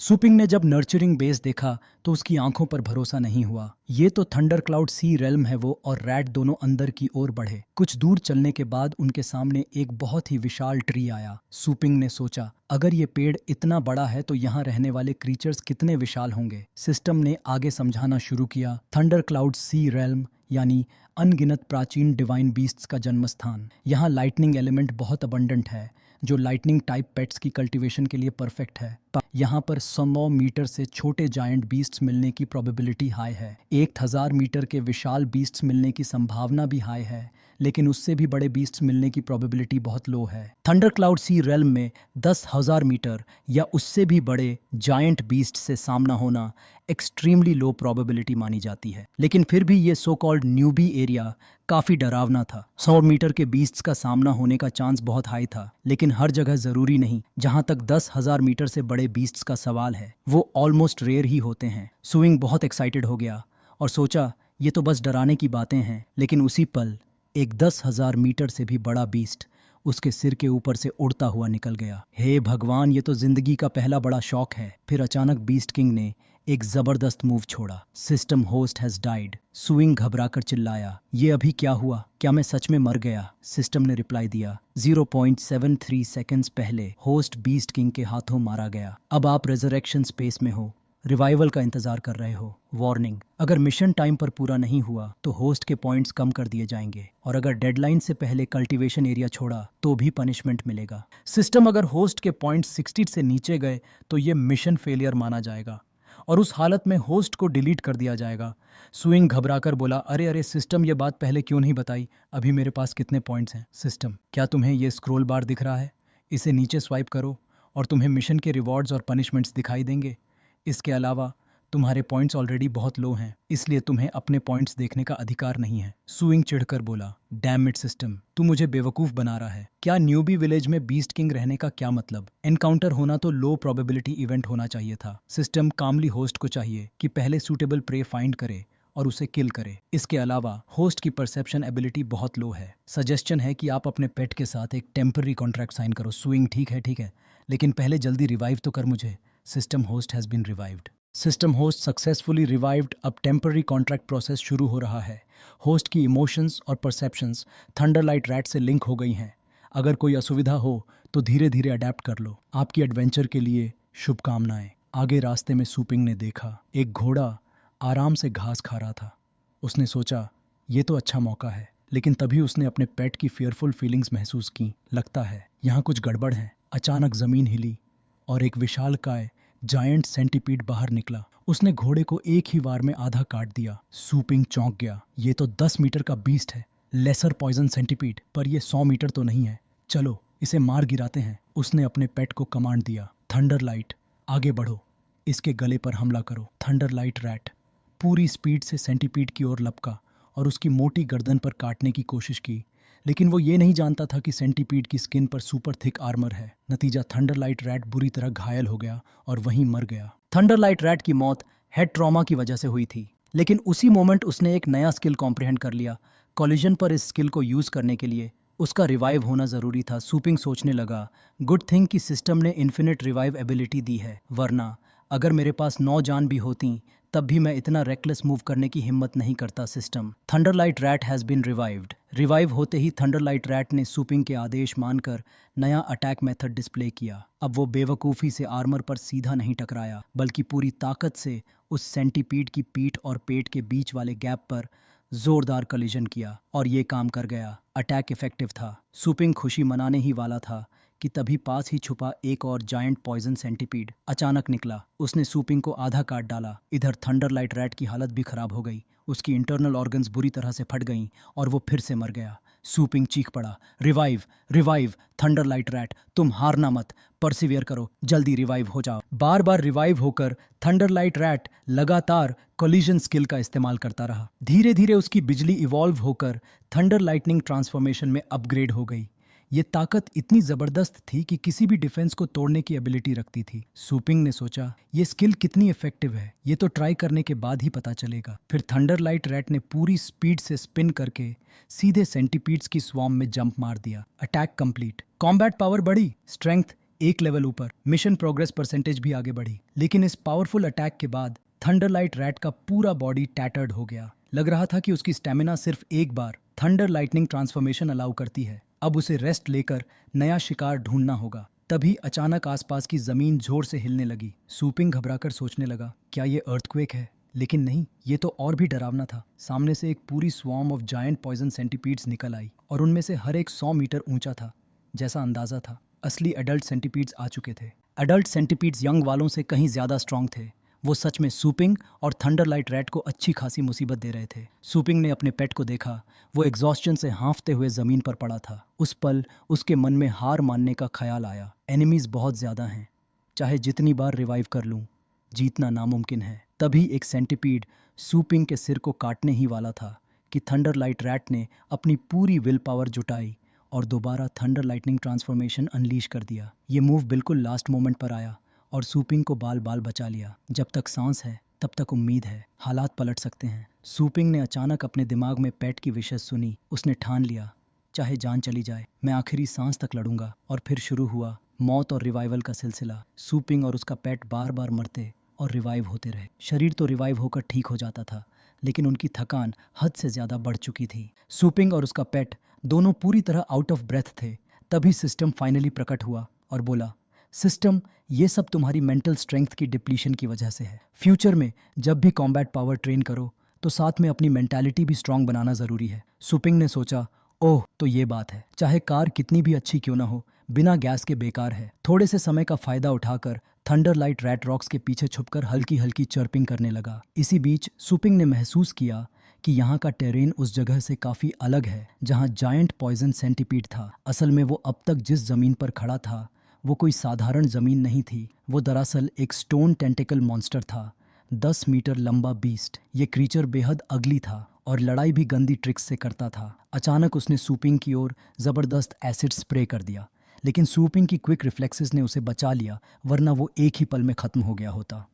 सुपिंग ने जब nurturing base देखा तो उसकी आंखों पर भरोसा नहीं हुआ। ये तो थंडर क्लाउड सी रेल्म है वो और रैट दोनों अंदर की ओर बढ़े। कुछ दूर चलने के बाद उनके सामने एक बहुत ही विशाल ट्री आया। सुपिंग ने सोचा, अगर ये पेड़ इतना बड़ा है तो यहाँ रहने वाले क्रीचर्स कितने विशाल होंगे। सिस्टम ने आगे समझाना शुरू किया। थंडर क्लाउड सी रेल्म यानी अनगिनत प्राचीन डिवाइन बीस्ट्स का जन्म स्थान। यहाँ लाइटनिंग एलिमेंट बहुत अबंडेंट है, जो लाइटनिंग टाइप पेट्स की कल्टीवेशन के लिए परफेक्ट है। यहाँ पर 100 मीटर से छोटे जायंट बीस्ट्स मिलने की प्रोबेबिलिटी हाई है। 1000 मीटर के विशाल बीस्ट्स मिलने की संभावना भी हाई है, लेकिन उससे भी बड़े बीस्ट्स मिलने की प्रोबेबिलिटी बहुत लो है। थंडर क्लाउड सी रेल्म में 10,000 मीटर या उससे भी बड़े जायंट बीस्ट से सामना होना एक्सट्रीमली लो प्रोबेबिलिटी मानी जाती है। लेकिन फिर भी ये सो कॉल्ड न्यूबी एरिया काफी डरावना था। 100 मीटर के बीस्ट्स का सामना होने का चांस बहुत हाई था, लेकिन हर जगह जरूरी नहीं। जहां तक 10,000 मीटर से बड़े बीस्ट्स का सवाल है, वो ऑलमोस्ट रेयर ही होते हैं। सुइंग बहुत एक्साइटेड हो गया और सोचा, ये तो बस डराने की बातें हैं। लेकिन उसी पल एक 10,000 मीटर से भी बड़ा बीस्ट उसके सिर के ऊपर से उड़ता हुआ निकल गया। हे भगवान, ये तो जिंदगी का पहला बड़ा शौक है। फिर अचानक बीस्ट किंग ने एक जबरदस्त मूव छोड़ा। System host has died. Sewing घबराकर चिल्लाया, ये अभी क्या हुआ? क्या मैं सच में मर गया? सिस्टम ने रिप्लाई दिया, 0.73 सेकंड्स पहले होस्ट बीस्ट किंग के हाथों मारा गया। अब आप रेजरेक्शन स्पेस में हो, रिवाइवल का इंतजार कर रहे हो। वार्निंग, अगर मिशन टाइम पर पूरा नहीं हुआ तो होस्ट के पॉइंट्स कम कर दिए जाएंगे, और अगर डेडलाइन से पहले कल्टीवेशन एरिया छोड़ा तो भी पनिशमेंट मिलेगा। सिस्टम, अगर होस्ट के पॉइंट्स 60 से नीचे गए तो ये मिशन फेलियर माना जाएगा और उस हालत में होस्ट को डिलीट कर दिया जाएगा। स्विंग घबराकर बोला, अरे अरे सिस्टम, ये बात पहले क्यों नहीं बताई? अभी मेरे पास कितने पॉइंट्स हैं? सिस्टम, क्या तुम्हें ये स्क्रॉल बार दिख रहा है? इसे नीचे स्वाइप करो और तुम्हें मिशन के रिवॉर्ड्स और पनिशमेंट्स दिखाई देंगे। इसके अलावा तुम्हारे पॉइंट्स ऑलरेडी बहुत लो हैं, इसलिए तुम्हें अपने पॉइंट्स देखने का अधिकार नहीं है। सुइंग चिढ़कर बोला, डैम इट सिस्टम, तू मुझे बेवकूफ बना रहा है। क्या न्यूबी विलेज में बीस्ट किंग रहने का क्या मतलब? एनकाउंटर होना तो लो प्रोबेबिलिटी इवेंट होना चाहिए था। सिस्टम, कामली होस्ट को चाहिए कि पहले सूटेबल प्रे फाइंड करे और उसे किल करे। इसके अलावा होस्ट की परसेप्शन एबिलिटी बहुत लो है। सजेशन है कि आप अपने पेट के साथ एक टेम्पररी कॉन्ट्रैक्ट साइन करो। स्विंग, ठीक है, लेकिन पहले जल्दी रिवाइव तो कर मुझे। System host has been revived. System host successfully revived. अब टेम्पररी कॉन्ट्रैक्ट प्रोसेस शुरू हो रहा है। होस्ट की इमोशंस और परसेप्शंस थंडरलाइट रैट से लिंक हो गई हैं। अगर कोई असुविधा हो तो धीरे धीरे अडेप्ट कर लो। आपकी एडवेंचर के लिए शुभकामनाएं। आगे रास्ते में सुपिंग ने देखा एक घोड़ा आराम से घास खा रहा था। उसने सोचा, ये तो अच्छा मौका है, लेकिन तभी उसने अपने पेट की फियरफुल फीलिंग्स महसूस की। लगता है यहाँ कुछ गड़बड़ है। अचानक जमीन हिली और एक विशालकाय जायंट सेंटीपीड बाहर निकला। उसने घोड़े को एक ही वार में आधा काट दिया। सुपिंग चौंक गया, ये तो 10 मीटर का बीस्ट है, लेसर पॉइजन सेंटीपीड, पर ये 100 मीटर तो नहीं है। चलो इसे मार गिराते हैं। उसने अपने पेट को कमांड दिया, थंडरलाइट आगे बढ़ो, इसके गले पर हमला करो। थंडरलाइट रैट पूरी स्पीड से सेंटीपीड की ओर लपका और उसकी मोटी गर्दन पर काटने की कोशिश की, लेकिन वो ये नहीं जानता था कि सेंटीपीड की स्किन पर सुपर थिक आर्मर है। नतीजा, थंडरलाइट रैट बुरी तरह घायल हो गया और वहीं मर गया। थंडरलाइट रैट की मौत हेड ट्रॉमा की वजह से हुई थी, लेकिन उसी मोमेंट उसने एक नया स्किल कॉम्प्रिहेंड कर लिया। कॉलिजन पर इस स्किल को यूज करने के लिए उसका रिवाइव होना जरूरी था। सुपिंग सोचने लगा, गुड थिंग कि सिस्टम ने इन्फिनिट रिवाइव एबिलिटी दी है, वरना अगर मेरे पास 9 जान भी होती तब भी मैं इतना रेकलेस मूव करने की हिम्मत नहीं करता। System, Thunderlight rat has been revived. Revive होते ही थंडरलाइट रैट ने सुपिंग के आदेश मानकर नया अटैक मेथड डिस्प्ले किया। अब वो बेवकूफ़ी से आर्मर पर सीधा नहीं टकराया, बल्कि पूरी ताकत से उस सेंटीपीड की पीठ और पेट के बीच वाले गैप पर जोरदार कलिजन किया, और ये काम कर गया। अटैक इफेक्टिव था। सुपिंग खुशी मनाने ही वाला था कि तभी पास ही छुपा एक और जायंट पॉइजन सेंटीपीड अचानक निकला। उसने सुपिंग को आधा काट डाला। इधर थंडरलाइट रैट की हालत भी खराब हो गई। उसकी इंटरनल ऑर्गन्स बुरी तरह से फट गईं और वो फिर से मर गया। सुपिंग चीख पड़ा, रिवाइव रिवाइव, थंडरलाइट रैट तुम हारना मत, परसिवियर करो, जल्दी रिवाइव हो जाओ। बार बार रिवाइव होकर थंडरलाइट रैट लगातार कोलिजन स्किल का इस्तेमाल करता रहा। धीरे धीरे उसकी बिजली इवॉल्व होकर थंडर लाइटनिंग ट्रांसफॉर्मेशन में अपग्रेड हो गई। ये ताकत इतनी जबरदस्त थी कि किसी भी डिफेंस को तोड़ने की एबिलिटी रखती थी। सुपिंग ने सोचा, ये स्किल कितनी इफेक्टिव है, ये तो ट्राई करने के बाद ही पता चलेगा। फिर थंडरलाइट रैट ने पूरी स्पीड से स्पिन करके सीधे सेंटीपीड्स की स्वॉर्म में जंप मार दिया। Attack complete. कॉम्बैट पावर बढ़ी, स्ट्रेंथ एक लेवल ऊपर। मिशन प्रोग्रेस परसेंटेज भी आगे बढ़ी। लेकिन इस पावरफुल अटैक के बाद थंडरलाइट रैट का पूरा बॉडी टैटर्ड हो गया। लग रहा था कि उसकी स्टेमिना सिर्फ एक बार थंडर लाइटनिंग ट्रांसफॉर्मेशन अलाउ करती है। अब उसे रेस्ट लेकर नया शिकार ढूंढना होगा। तभी अचानक आसपास की जमीन जोर से हिलने लगी। सूपिंग घबराकर सोचने लगा, क्या ये अर्थक्वेक है? लेकिन नहीं, ये तो और भी डरावना था। सामने से एक पूरी swarm of giant poison centipedes निकल आई और उनमें से हर एक 100 मीटर ऊंचा था। जैसा अंदाजा था, असली एडल्ट सेंटीपीड्स आ चुके थे। एडल्ट सेंटीपीड्स यंग वालों से कहीं ज्यादा स्ट्रांग थे। वो सच में सूपिंग और थंडरलाइट रैट को अच्छी खासी मुसीबत दे रहे थे। सूपिंग ने अपने पेट को देखा। वो एग्जॉस्शन से हांफते हुए जमीन पर पड़ा था। उस पल उसके मन में हार मानने का ख्याल आया। एनिमीज बहुत ज्यादा हैं, चाहे जितनी बार रिवाइव कर लूं, जीतना नामुमकिन है। तभी एक सेंटीपीड सूपिंग के सिर को काटने ही वाला था कि थंडरलाइट रैट ने अपनी पूरी विल पावर जुटाई और दोबारा थंडर लाइटनिंग ट्रांसफॉर्मेशन अनलीश कर दिया। ये मूव बिल्कुल लास्ट मोमेंट पर आया और सूपिंग को बाल बाल बचा लिया। जब तक सांस है तब तक उम्मीद है, हालात पलट सकते हैं। सूपिंग ने अचानक अपने दिमाग में पेट की विशेष सुनी। उसने ठान लिया, चाहे जान चली जाए, मैं आखिरी सांस तक लड़ूंगा। और फिर शुरू हुआ मौत और रिवाइवल का सिलसिला। सूपिंग और उसका पेट बार बार मरते और रिवाइव होते रहे। शरीर तो रिवाइव होकर ठीक हो जाता था, लेकिन उनकी थकान हद से ज्यादा बढ़ चुकी थी। सूपिंग और उसका पेट दोनों पूरी तरह आउट ऑफ ब्रेथ थे। तभी सिस्टम फाइनली प्रकट हुआ और बोला, सिस्टम, ये सब तुम्हारी मेंटल स्ट्रेंथ की डिप्लीशन की वजह से है। फ्यूचर में जब भी कॉम्बैट पावर ट्रेन करो तो साथ में अपनी मेंटालिटी भी स्ट्रांग बनाना जरूरी है। सूपिंग ने सोचा, ओह तो ये बात है। चाहे कार कितनी भी अच्छी क्यों ना हो, बिना गैस के बेकार है। थोड़े से समय का फायदा उठाकर थंडरलाइट रैट रॉक्स के पीछे छुपकर हल्की हल्की चर्पिंग करने लगा। इसी बीच सूपिंग ने महसूस किया कि यहाँ का टेरेन उस जगह से काफी अलग है जहाँ जायंट पॉइजन सेंटीपीड था। असल में वो अब तक जिस जमीन पर खड़ा था वो कोई साधारण जमीन नहीं थी। वो दरअसल एक स्टोन टेंटिकल मॉन्स्टर था, 10 मीटर लंबा बीस्ट। ये क्रीचर बेहद अगली था और लड़ाई भी गंदी ट्रिक्स से करता था। अचानक उसने सूपिंग की ओर जबरदस्त एसिड स्प्रे कर दिया, लेकिन सूपिंग की क्विक रिफ्लेक्सेस ने उसे बचा लिया, वरना वो एक ही पल में खत्म हो गया होता।